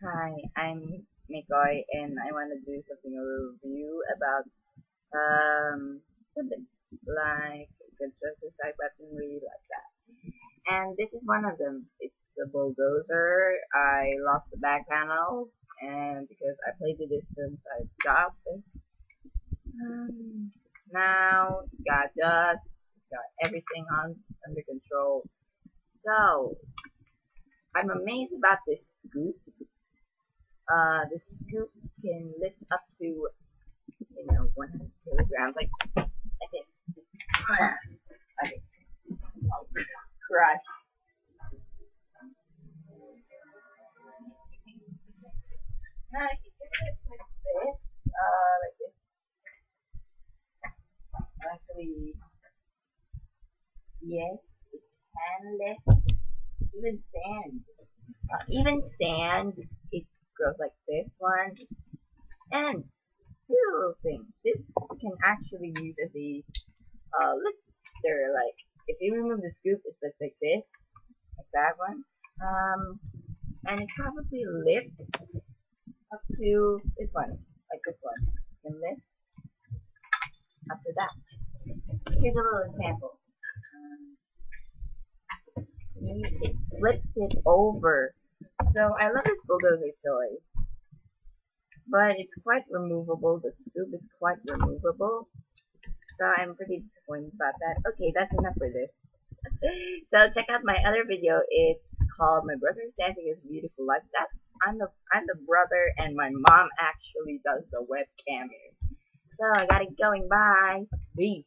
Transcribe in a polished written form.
Hi, I'm McCoy, and I want to do something a review about something like construction site weaponry like that. And this is one of them. It's the Bulldozer. I lost the back panel, and because I played the distance, I dropped it. Now got dust, got everything under control. So I'm amazed about this scoop. The scoop can lift up to 100 kilograms, like this. Okay, crush. Now if you do it like this, actually, yes, it can lift even sand. Even sand, it grows like this one. And two little things. This can actually use as a lifter. Like if you remove the scoop, it's like this, like that one. And it probably lifts up to this one, like this one. You can lift up to that. Here's a little example. It flips it over. So I love this bulldozer toy, but it's quite removable. The scoop is quite removable. So I'm pretty disappointed about that. Okay, that's enough for this. So check out my other video. It's called "My Brother's Dancing is a Beautiful Life." I'm the brother, and my mom actually does the webcam. So I gotta going. Bye. Peace.